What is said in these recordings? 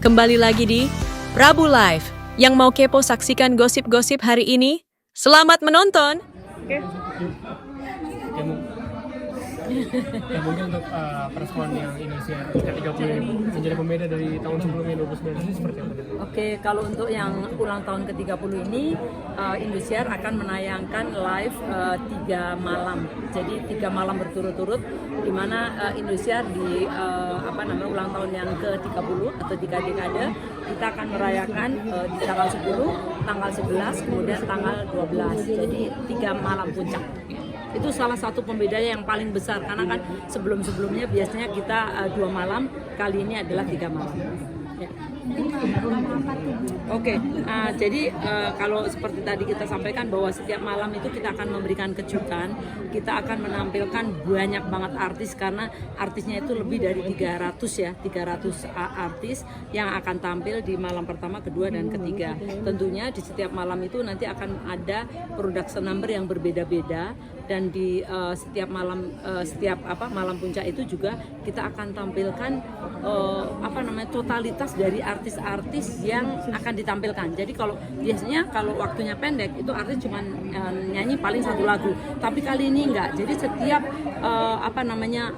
Kembali lagi di Prabu Live. Yang mau kepo saksikan gosip-gosip hari ini, selamat menonton. Ya mungkin untuk perform yang Indonesia ke-30 ini menjadi pembeda dari tahun sebelumnya 2019 ini seperti apa? Oke, kalau untuk yang ulang tahun ke-30 ini, Indosiar akan menayangkan live 3 malam. Jadi 3 malam berturut-turut di mana Indosiar di ulang tahun yang ke-30 atau 3 dekade kita akan merayakan di tanggal 10, tanggal 11, kemudian tanggal 12. Jadi 3 malam puncak. Itu salah satu pembedanya yang paling besar karena kan sebelum-sebelumnya biasanya kita 2 malam, kali ini adalah 3 malam. Ya. Oke, jadi kalau seperti tadi kita sampaikan bahwa setiap malam itu kita akan memberikan kejutan, kita akan menampilkan banyak banget artis karena artisnya itu lebih dari 300 artis yang akan tampil di malam pertama, kedua, dan ketiga. Tentunya di setiap malam itu nanti akan ada production number yang berbeda-beda dan di setiap malam malam puncak itu juga kita akan tampilkan totalitas dari artis-artis yang akan ditampilkan. Jadi biasanya kalau waktunya pendek itu artis cuma nyanyi paling 1 lagu. Tapi kali ini enggak. Jadi setiap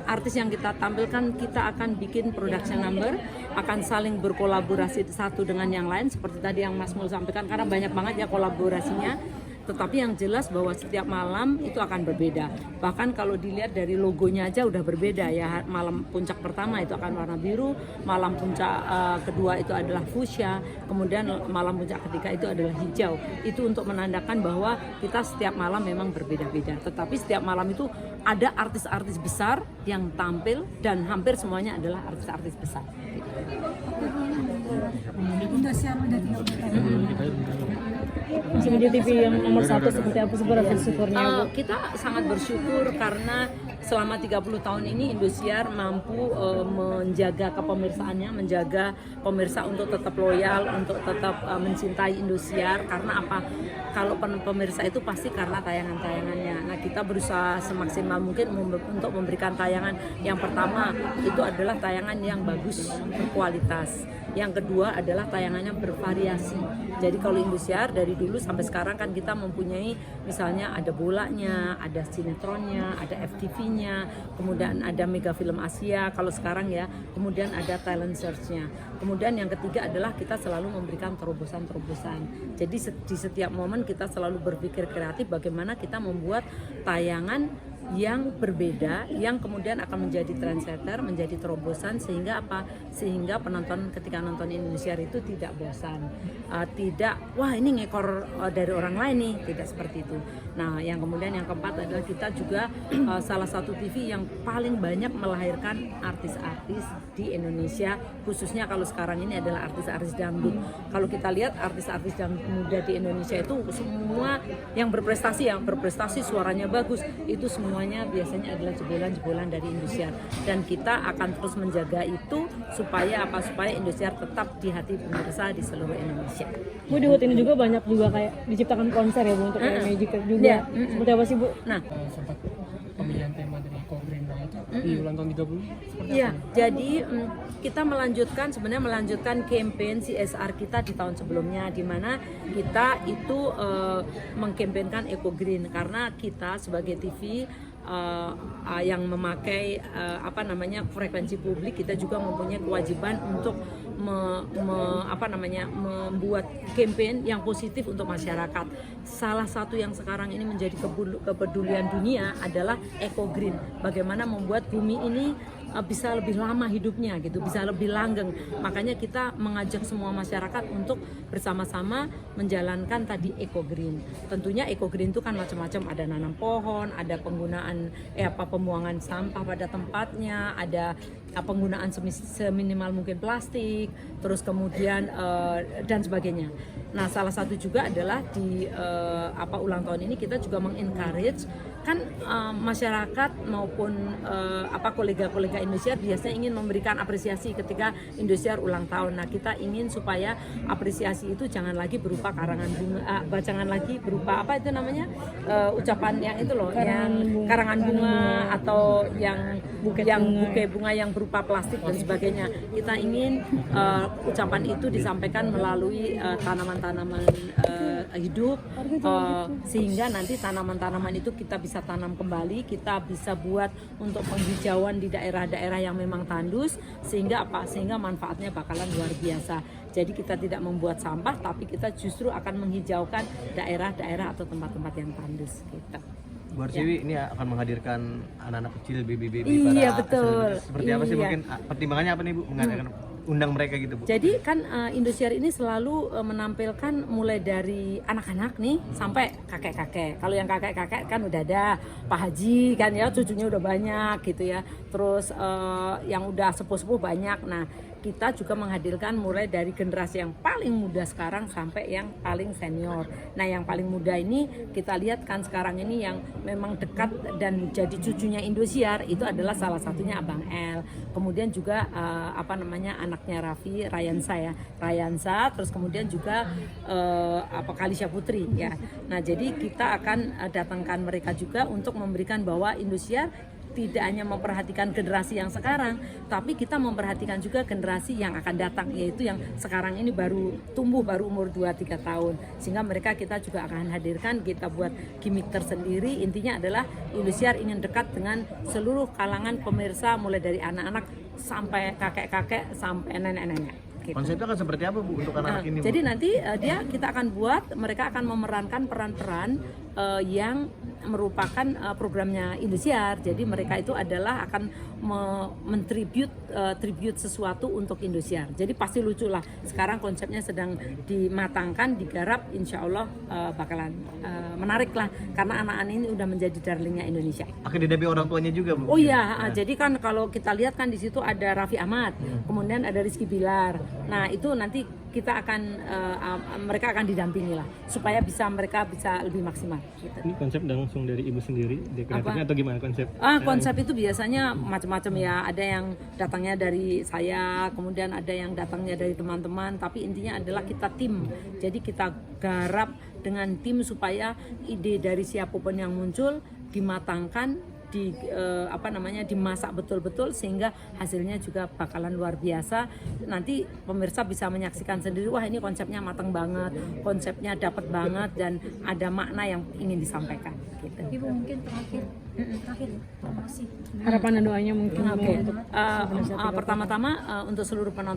artis yang kita tampilkan kita akan bikin production number, akan saling berkolaborasi satu dengan yang lain seperti tadi yang Mas Mul sampaikan karena banyak banget ya kolaborasinya. Tetapi yang jelas bahwa setiap malam itu akan berbeda. Bahkan kalau dilihat dari logonya aja udah berbeda ya. Malam puncak pertama itu akan warna biru, malam puncak kedua itu adalah fuchsia, kemudian malam puncak ketiga itu adalah hijau. Itu untuk menandakan bahwa kita setiap malam memang berbeda-beda. Tetapi setiap malam itu ada artis-artis besar yang tampil dan hampir semuanya adalah artis-artis besar. Indosiar udah 30 tahun. Masih menjadi TV yang nomor 1 seperti apa sebenarnya syukurnya Bu? Kita sangat bersyukur karena selama 30 tahun ini Indosiar mampu menjaga kepemirsaannya, menjaga pemirsa untuk tetap loyal, untuk tetap mencintai Indosiar. Karena apa? Kalau pemirsa itu pasti karena tayangan-tayangannya. Nah, kita berusaha semaksimal mungkin untuk memberikan tayangan. Yang pertama itu adalah tayangan yang bagus, berkualitas. Yang kedua adalah tayangannya bervariasi. Jadi kalau Indosiar dari dulu sampai sekarang kan kita mempunyai misalnya ada bolanya, ada sinetronnya, ada FTV-nya, kemudian ada Mega Film Asia kalau sekarang ya, kemudian ada talent search-nya. Kemudian yang ketiga adalah kita selalu memberikan terobosan-terobosan. Jadi di setiap momen kita selalu berpikir kreatif bagaimana kita membuat tayangan yang berbeda, yang kemudian akan menjadi trendsetter, menjadi terobosan sehingga apa? Sehingga penonton ketika nonton Indosiar itu tidak bosan, tidak wah ini ngekor dari orang lain nih, tidak seperti itu. Nah, yang kemudian yang keempat adalah kita juga salah satu TV yang paling banyak melahirkan artis-artis di Indonesia, khususnya kalau sekarang ini adalah artis-artis dangdut. Kalau kita lihat artis-artis dangdut muda di Indonesia itu semua yang berprestasi suaranya bagus, itu semuanya biasanya adalah jebolan-jebolan dari Indosiar. Dan kita akan terus menjaga itu supaya Indosiar tetap di hati pemirsa di seluruh Indonesia. Bu, di HUT ini juga banyak juga kayak diciptakan konser ya Bu untuk kayak Magic juga. Yeah. Seperti apa sih Bu? Nah, Sempat pemilihan tema dari Ko-Green itu di ulang tahun 30 seperti iya, apa? jadi kita melanjutkan campaign CSR kita di tahun sebelumnya, di mana kita itu mengkampanyekan Eco Green karena kita sebagai TV yang memakai frekuensi publik, kita juga mempunyai kewajiban untuk membuat campaign yang positif untuk masyarakat. Salah satu yang sekarang ini menjadi kepedulian dunia adalah Eco Green. Bagaimana membuat bumi ini bisa lebih lama hidupnya gitu, bisa lebih langgeng. Makanya kita mengajak semua masyarakat untuk bersama-sama menjalankan tadi Eco Green. Tentunya Eco Green itu kan macam-macam, ada nanam pohon, ada penggunaan pembuangan sampah pada tempatnya, ada penggunaan seminimal mungkin plastik, terus kemudian dan sebagainya. Nah, salah satu juga adalah di ulang tahun ini kita juga mengencourage kan masyarakat maupun kolega-kolega Indosiar biasanya ingin memberikan apresiasi ketika Indosiar ulang tahun. Nah, kita ingin supaya apresiasi itu jangan lagi berupa karangan bunga, jangan lagi berupa apa itu namanya ucapan yang itu loh, karangan bunga atau yang buke bunga yang berupa plastik dan sebagainya. Kita ingin ucapan itu disampaikan melalui tanaman-tanaman hidup, sehingga nanti tanaman-tanaman itu kita bisa tanam kembali, kita bisa buat untuk penghijauan di daerah-daerah yang memang tandus, sehingga sehingga manfaatnya bakalan luar biasa. Jadi kita tidak membuat sampah, tapi kita justru akan menghijaukan daerah-daerah atau tempat-tempat yang tandus gitu. Bu Harsiwi ini akan menghadirkan anak-anak kecil, baby Iya, para betul. seperti apa sih, Iya. mungkin pertimbangannya apa nih Bu mengadakan undang mereka gitu Bu? Jadi kan Indosiar ini selalu menampilkan mulai dari anak-anak nih sampai kakek-kakek. Kalau yang kakek-kakek kan udah ada Pak Haji kan ya, cucunya udah banyak gitu ya. Terus yang udah sepuh-sepuh banyak. Nah, kita juga menghadirkan mulai dari generasi yang paling muda sekarang sampai yang paling senior. Nah, yang paling muda ini kita lihat kan sekarang ini yang memang dekat dan jadi cucunya Indosiar itu adalah salah satunya Abang L. Kemudian juga anaknya Raffi, Rayansa, terus kemudian juga Kalisha Putri ya. Nah, jadi kita akan datangkan mereka juga untuk memberikan bahwa Indosiar tidak hanya memperhatikan generasi yang sekarang, tapi kita memperhatikan juga generasi yang akan datang, yaitu yang sekarang ini baru tumbuh, baru umur 2-3 tahun. Sehingga mereka kita juga akan hadirkan, kita buat gimmick tersendiri. Intinya adalah Indosiar ingin dekat dengan seluruh kalangan pemirsa, mulai dari anak-anak sampai kakek-kakek sampai nenek-nenek. Konsepnya akan seperti apa Bu untuk anak-anak ini Bu? Jadi nanti kita akan buat, mereka akan memerankan peran-peran yang merupakan programnya Indosiar. Jadi mereka itu adalah akan tribute sesuatu untuk Indosiar. Jadi pasti lucu lah. Sekarang konsepnya sedang dimatangkan, digarap, insya Allah bakalan menarik lah. Karena anak-anak ini udah menjadi darlingnya Indonesia. Akan didampingi orang tuanya juga Bu? Oh iya, jadi kan kalau kita lihat kan di situ ada Raffi Ahmad, kemudian ada Rizky Bilar. Nah, itu nanti kita akan mereka akan didampingi lah supaya mereka bisa lebih maksimal gitu. Ini konsep langsung dari ibu sendiri, kreatifnya atau gimana konsep? Konsep itu biasanya macam-macam ya. Ada yang datangnya dari saya, kemudian ada yang datangnya dari teman-teman, tapi intinya adalah kita tim. Jadi kita garap dengan tim supaya ide dari siapapun yang muncul dimatangkan, dimasak betul-betul sehingga hasilnya juga bakalan luar biasa. Nanti pemirsa bisa menyaksikan sendiri, wah ini konsepnya matang banget, konsepnya dapat banget dan ada makna yang ingin disampaikan gitu. Ibu mungkin terakhir promosi. Harapan dan doanya mungkin Pertama-tama untuk seluruh penonton